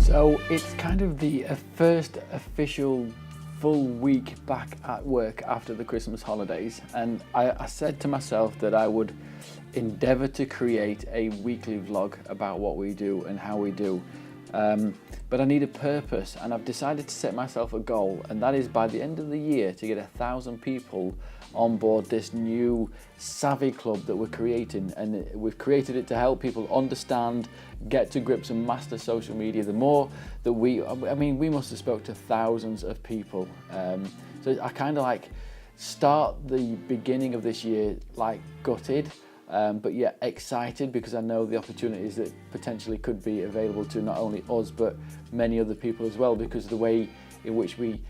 So it's kind of the first official full week back at work after the Christmas holidays, and I said to myself that I would endeavour to create a weekly vlog about what we do and how we do. But I need a purpose, and I've decided to set myself a goal, and that is by the end of the year to get 1,000 people on board this new Savvy Club that we're creating. And we've created it to help people understand, get to grips and master social media. The more that we must have spoke to thousands of people. So I kind of like start the beginning of this year like gutted, but yet excited, because I know the opportunities that potentially could be available to not only us but many other people as well, because of the way in which we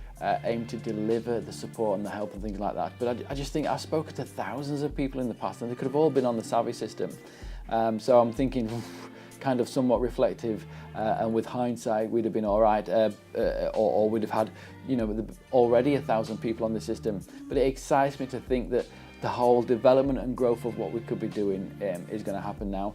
aim to deliver the support and the help and things like that. But I just think I've spoken to thousands of people in the past, and they could have all been on the Savvy system. So I'm thinking kind of somewhat reflective, and with hindsight we'd have been all right, or we'd have had, already 1,000 people on the system. But it excites me to think that the whole development and growth of what we could be doing is going to happen now.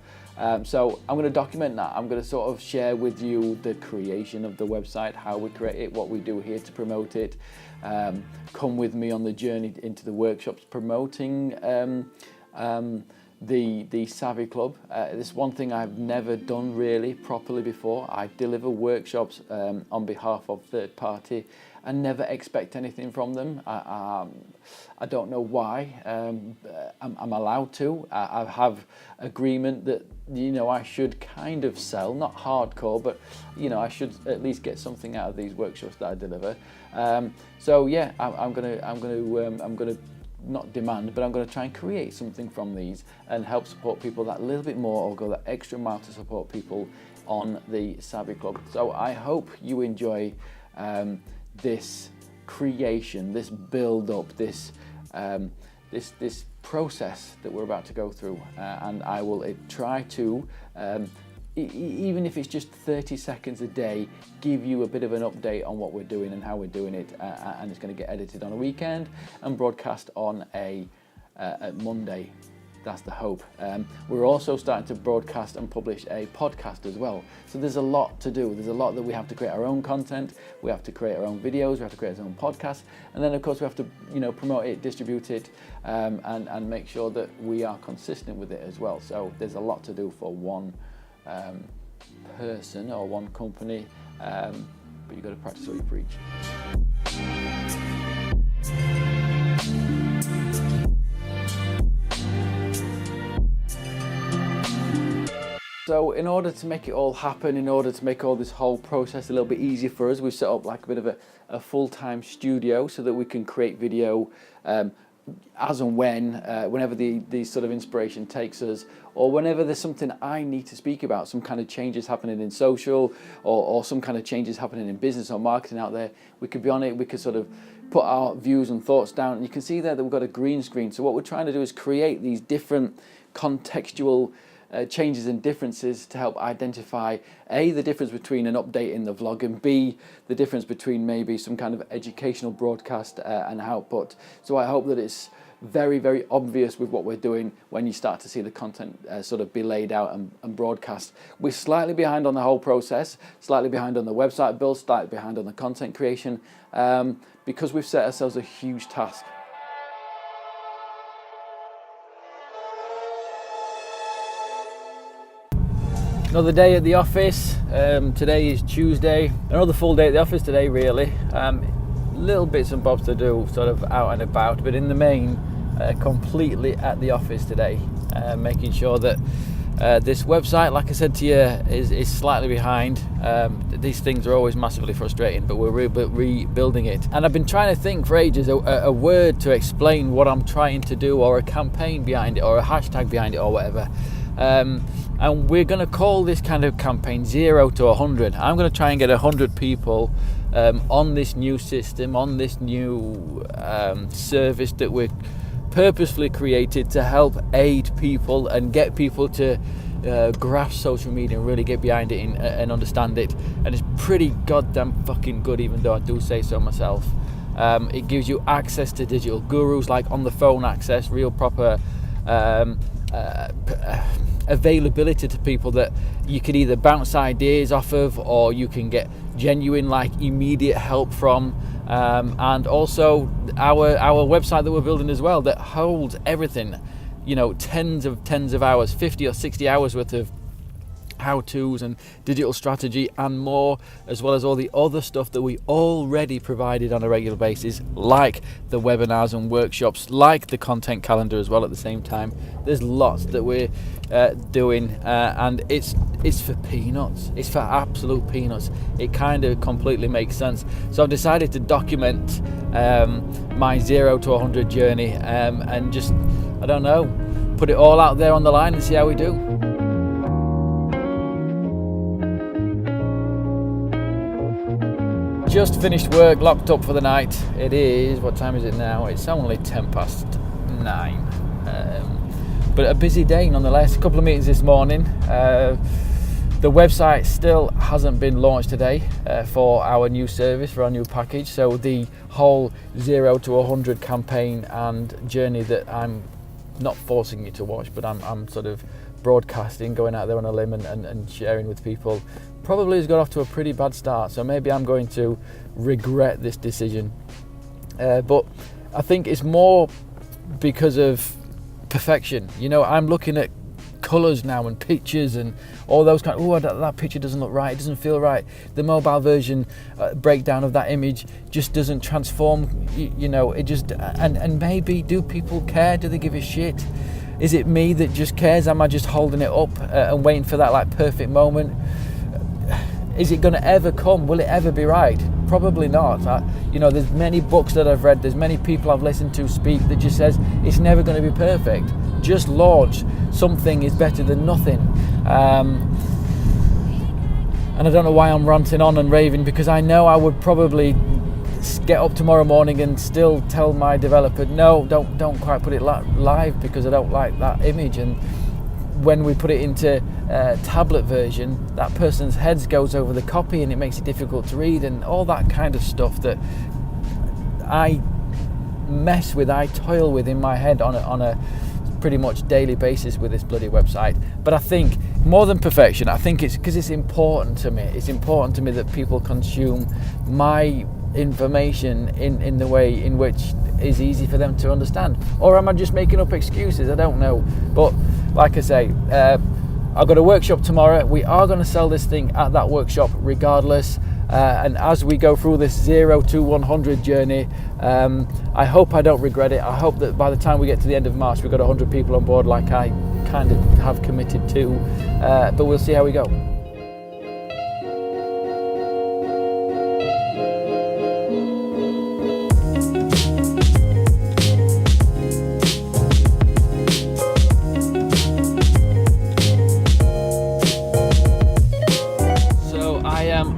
So I'm going to document that. I'm going to sort of share with you the creation of the website, how we create it, what we do here to promote it. Come with me on the journey into the workshops promoting the Savvy Club. This is one thing I've never done really properly before. I deliver workshops on behalf of third party and never expect anything from them. I don't know why. I'm allowed to. I have agreement that I should kind of sell, not hardcore, but I should at least get something out of these workshops that I deliver. So yeah, I'm gonna not demand, but I'm going to try and create something from these and help support people that little bit more, or go that extra mile to support people on the Savvy Club. So I hope you enjoy this creation, this build up, this process that we're about to go through, and I will try to even if it's just 30 seconds a day, give you a bit of an update on what we're doing and how we're doing it, and it's going to get edited on a weekend and broadcast on a Monday. That's the hope. We're also starting to broadcast and publish a podcast as well. So there's a lot to do. There's a lot that we have to create our own content. We have to create our own videos. We have to create our own podcast. And then of course we have to, promote it, distribute it, and make sure that we are consistent with it as well. So there's a lot to do for one person or one company, but you've got to practice what you preach. So in order to make it all happen, in order to make all this whole process a little bit easier for us, we've set up like a bit of a full-time studio so that we can create video as and whenever the sort of inspiration takes us, or whenever there's something I need to speak about, some kind of changes happening in social, or some kind of changes happening in business or marketing out there. We could be on it, we could sort of put our views and thoughts down, and you can see there that we've got a green screen. So what we're trying to do is create these different contextual changes and differences to help identify A, the difference between an update in the vlog, and B, the difference between maybe some kind of educational broadcast and output. So I hope that it's very, very obvious with what we're doing when you start to see the content sort of be laid out and broadcast. We're slightly behind on the whole process, slightly behind on the website build, slightly behind on the content creation, because we've set ourselves a huge task. Another day at the office. Today is Tuesday. Another full day at the office today, really. Little bits and bobs to do, sort of out and about, but in the main, completely at the office today, making sure that this website, like I said to you, is slightly behind. These things are always massively frustrating, but we're rebuilding it. And I've been trying to think for ages a word to explain what I'm trying to do, or a campaign behind it, or a hashtag behind it, or whatever. And we're going to call this kind of campaign 0 to 100. I'm going to try and get 100 people on this new system, on this new service that we're purposefully created to help aid people and get people to grasp social media and really get behind it and understand it. And it's pretty goddamn fucking good, even though I do say so myself. It gives you access to digital gurus, like on the phone access, real proper availability to people that you can either bounce ideas off of, or you can get genuine, like, immediate help from. And also our website that we're building as well, that holds everything, tens of hours, 50 or 60 hours worth of how-tos and digital strategy and more, as well as all the other stuff that we already provided on a regular basis, like the webinars and workshops, like the content calendar as well at the same time. There's lots that we're doing, and it's for peanuts. It's for absolute peanuts. It kind of completely makes sense. So I've decided to document my 0 to 100 journey, and just, I don't know, put it all out there on the line and see how we do. Just finished work, locked up for the night. It is, what time is it now? It's only 9:10. But a busy day nonetheless. A couple of meetings this morning. The website still hasn't been launched today for our new service, for our new package. So the whole 0 to 100 campaign and journey that I'm not forcing you to watch, but I'm sort of broadcasting, going out there on a limb and sharing with people, probably has got off to a pretty bad start. So maybe I'm going to regret this decision. But I think it's more because of perfection. I'm looking at colours now and pictures and all those kind of, that picture doesn't look right, it doesn't feel right. The mobile version breakdown of that image just doesn't transform, it just, and maybe, do people care? Do they give a shit? Is it me that just cares? Am I just holding it up and waiting for that perfect moment? Is it going to ever come? Will it ever be right? Probably not. There's many books that I've read, there's many people I've listened to speak that just says it's never going to be perfect. Just launch. Something is better than nothing. And I don't know why I'm ranting on and raving, because I know I would probably get up tomorrow morning and still tell my developer, no, don't quite put it live because I don't like that image. And when we put it into tablet version, that person's head goes over the copy and it makes it difficult to read, and all that kind of stuff that I mess with, I toil with in my head on a pretty much daily basis with this bloody website. But I think more than perfection, I think it's because it's important to me. It's important to me that people consume my information in the way in which is easy for them to understand. Or am I just making up excuses? I don't know. But like I say, I've got a workshop tomorrow. We are going to sell this thing at that workshop regardless. And as we go through this 0 to 100 journey, I hope I don't regret it. I hope that by the time we get to the end of March, we've got 100 people on board like I kind of have committed to. But we'll see how we go.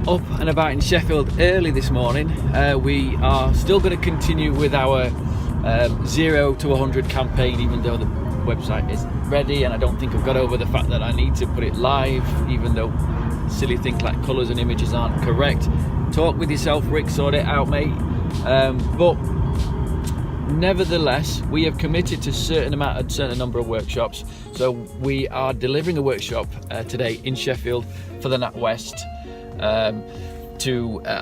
Up and about in Sheffield early this morning. We are still going to continue with our 0 to 100 campaign, even though the website isn't ready, and I don't think I've got over the fact that I need to put it live, even though silly things like colours and images aren't correct. Talk with yourself, Rick, sort it out, mate. But nevertheless, we have committed to a certain number of workshops. So we are delivering a workshop today in Sheffield for the NatWest. I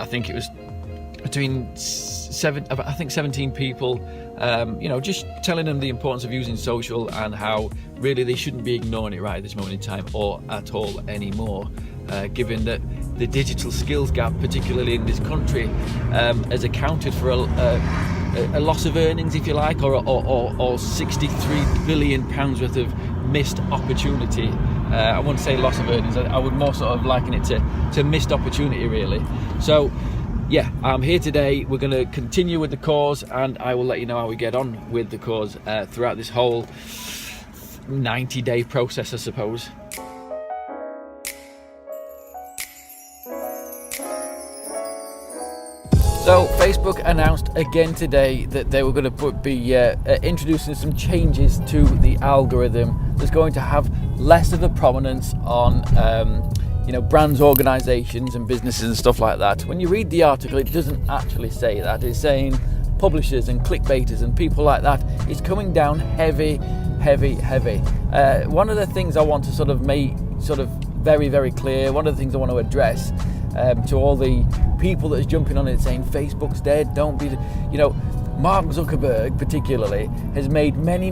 think it was between 17 people, just telling them the importance of using social and how really they shouldn't be ignoring it right at this moment in time or at all anymore, given that the digital skills gap, particularly in this country, has accounted for a loss of earnings, if you like, or 63 billion pounds worth of missed opportunity. I wouldn't say loss of earnings, I would more sort of liken it to missed opportunity, really. So yeah, I'm here today. We're going to continue with the cause, and I will let you know how we get on with the cause throughout this whole 90-day process, I suppose. So Facebook announced again today that they were going to be introducing some changes to the algorithm that's going to have less of a prominence on brands, organisations and businesses and stuff like that. When you read the article, it doesn't actually say that. It's saying publishers and clickbaiters and people like that. It's coming down heavy heavy. One of the things I want to sort of make very, very clear, one of the things I want to address to all the people that is jumping on it saying Facebook's dead, don't be, Mark Zuckerberg particularly has made many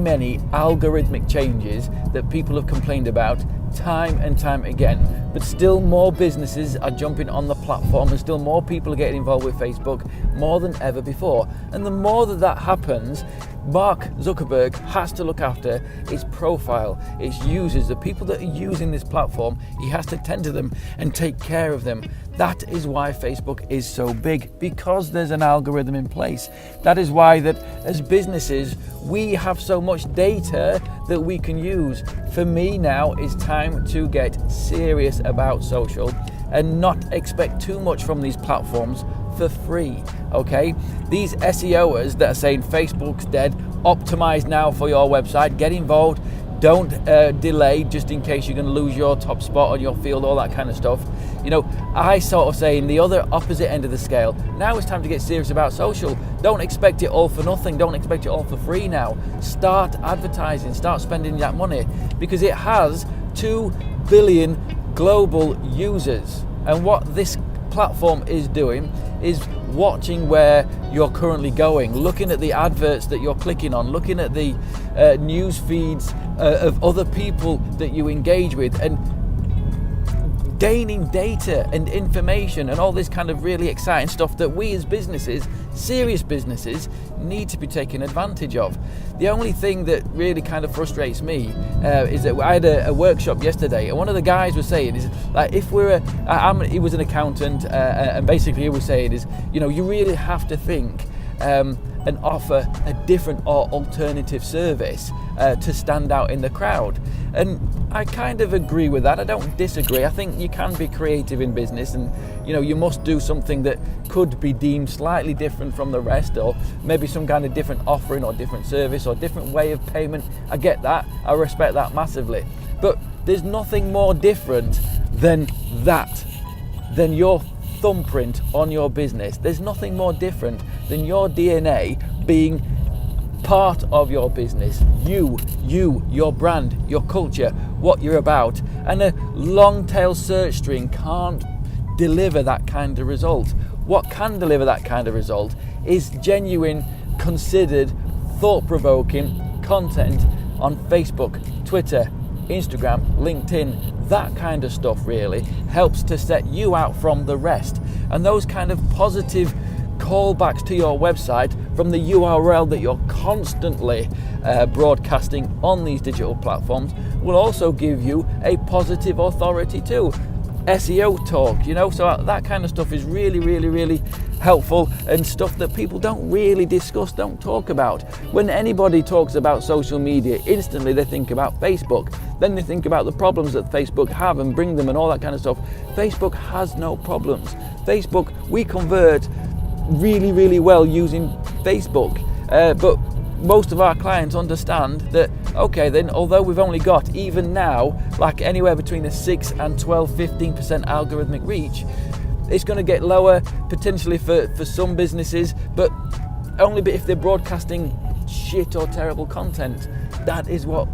algorithmic changes that people have complained about time and time again, but still more businesses are jumping on the platform and still more people are getting involved with Facebook more than ever before. And the more that happens, Mark Zuckerberg has to look after its profile, its users, the people that are using this platform. He has to tend to them and take care of them. That is why Facebook is so big, because there's an algorithm in place. That is why that as businesses, we have so much data that we can use. For me now, it's time to get serious about social and not expect too much from these platforms for free, okay? These SEOers that are saying Facebook's dead, optimize now for your website, get involved, don't delay just in case you're going to lose your top spot on your field, all that kind of stuff. I sort of say in the other opposite end of the scale, now it's time to get serious about social. Don't expect it all for nothing, don't expect it all for free now. Start advertising, start spending that money, because it has 2 billion global users. And what this platform is doing is watching where you're currently going, looking at the adverts that you're clicking on, looking at the news feeds of other people that you engage with, and gaining data and information and all this kind of really exciting stuff that we as businesses, serious businesses, need to be taking advantage of. The only thing that really kind of frustrates me is that I had a workshop yesterday, and one of the guys was saying is like, if he was an accountant, and basically he was saying is, you really have to think and offer a different or alternative service to stand out in the crowd. And I kind of agree with that. I don't disagree. I think you can be creative in business, and you must do something that could be deemed slightly different from the rest, or maybe some kind of different offering or different service or different way of payment. I get that. I respect that massively. But there's nothing more different than that, than your thumbprint on your business. There's nothing more different than your DNA being part of your business. You, your brand, your culture, what you're about. And a long tail search string can't deliver that kind of result. What can deliver that kind of result is genuine, considered, thought-provoking content on Facebook, Twitter, Instagram, LinkedIn. That kind of stuff really helps to set you out from the rest. And those kind of positive callbacks to your website from the URL that you're constantly broadcasting on these digital platforms will also give you a positive authority too. SEO talk, so that kind of stuff is really helpful, and stuff that people don't really discuss, don't talk about. When anybody talks about social media, instantly they think about Facebook. Then they think about the problems that Facebook have and bring them and all that kind of stuff. Facebook has no problems. Facebook, we convert really well using Facebook, but most of our clients understand that, okay, then although we've only got, even now, like anywhere between a 6 and 12-15% algorithmic reach, it's going to get lower potentially for some businesses, but only if they're broadcasting shit or terrible content. That is what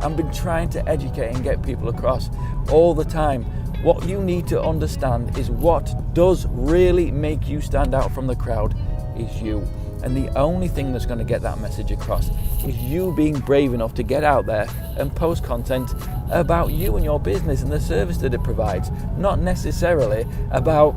I've been trying to educate and get people across all the time. What you need to understand is what does really make you stand out from the crowd is you. And the only thing that's going to get that message across is you being brave enough to get out there and post content about you and your business and the service that it provides, not necessarily about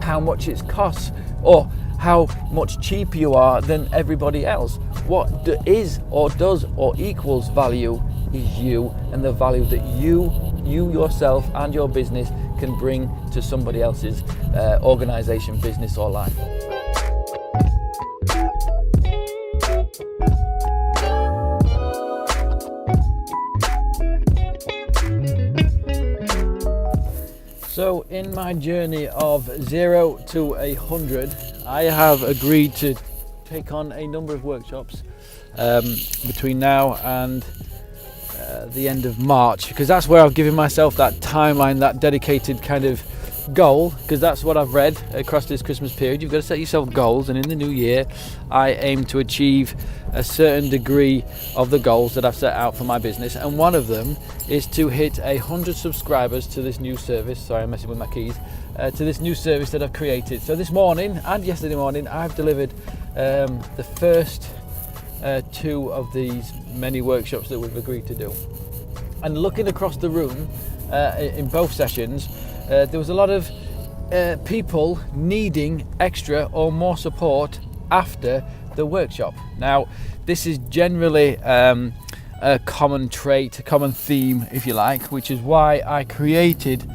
how much it costs or how much cheaper you are than everybody else. What is or does or equals value is you, and the value that you yourself and your business can bring to somebody else's organization, business or life. So in my journey of 0 to 100, I have agreed to take on a number of workshops between now and the end of March, because that's where I've given myself that timeline, that dedicated kind of goal, because that's what I've read across this Christmas period. You've got to set yourself goals, and in the new year I aim to achieve a certain degree of the goals that I've set out for my business, and one of them is to hit 100 subscribers to this new service. Sorry, I'm messing with my keys. To this new service that I've created. So this morning and yesterday morning I've delivered the first 2 of these many workshops that we've agreed to do. And looking across the room in both sessions, there was a lot of people needing extra or more support after the workshop. Now, this is generally a common trait, a common theme, if you like, which is why I created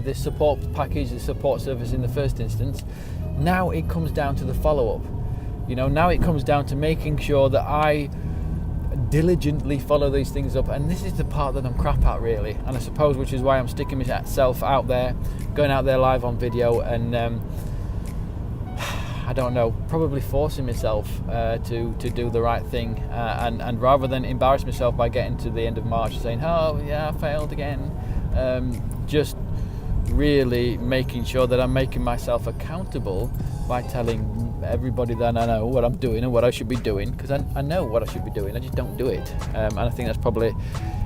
this support package, the support service in the first instance. Now it comes down to the follow-up. Now it comes down to making sure that I diligently follow these things up, and this is the part that I'm crap at, really, and I suppose which is why I'm sticking myself out there, going out there live on video, and I don't know, probably forcing myself to do the right thing, and rather than embarrass myself by getting to the end of March saying, oh yeah, I failed again, just really making sure that I'm making myself accountable by telling everybody that I know what I'm doing and what I should be doing, because I know what I should be doing, I just don't do it. And I think that's probably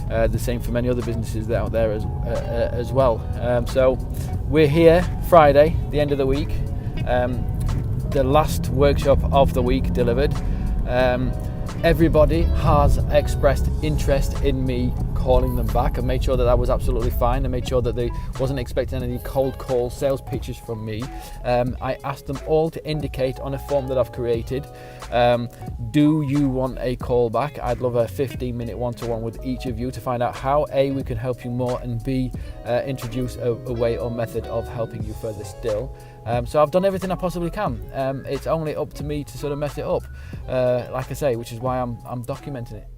the same for many other businesses that are out there as well. So we're here Friday, the end of the week, the last workshop of the week delivered. Everybody has expressed interest in me calling them back. I made sure that that was absolutely fine. I made sure that they wasn't expecting any cold call sales pitches from me. I asked them all to indicate on a form that I've created, do you want a call back? I'd love a 15-minute one-to-one with each of you to find out how A, we can help you more, and B, introduce a way or method of helping you further still. So I've done everything I possibly can. It's only up to me to sort of mess it up, like I say, which is why I'm documenting it.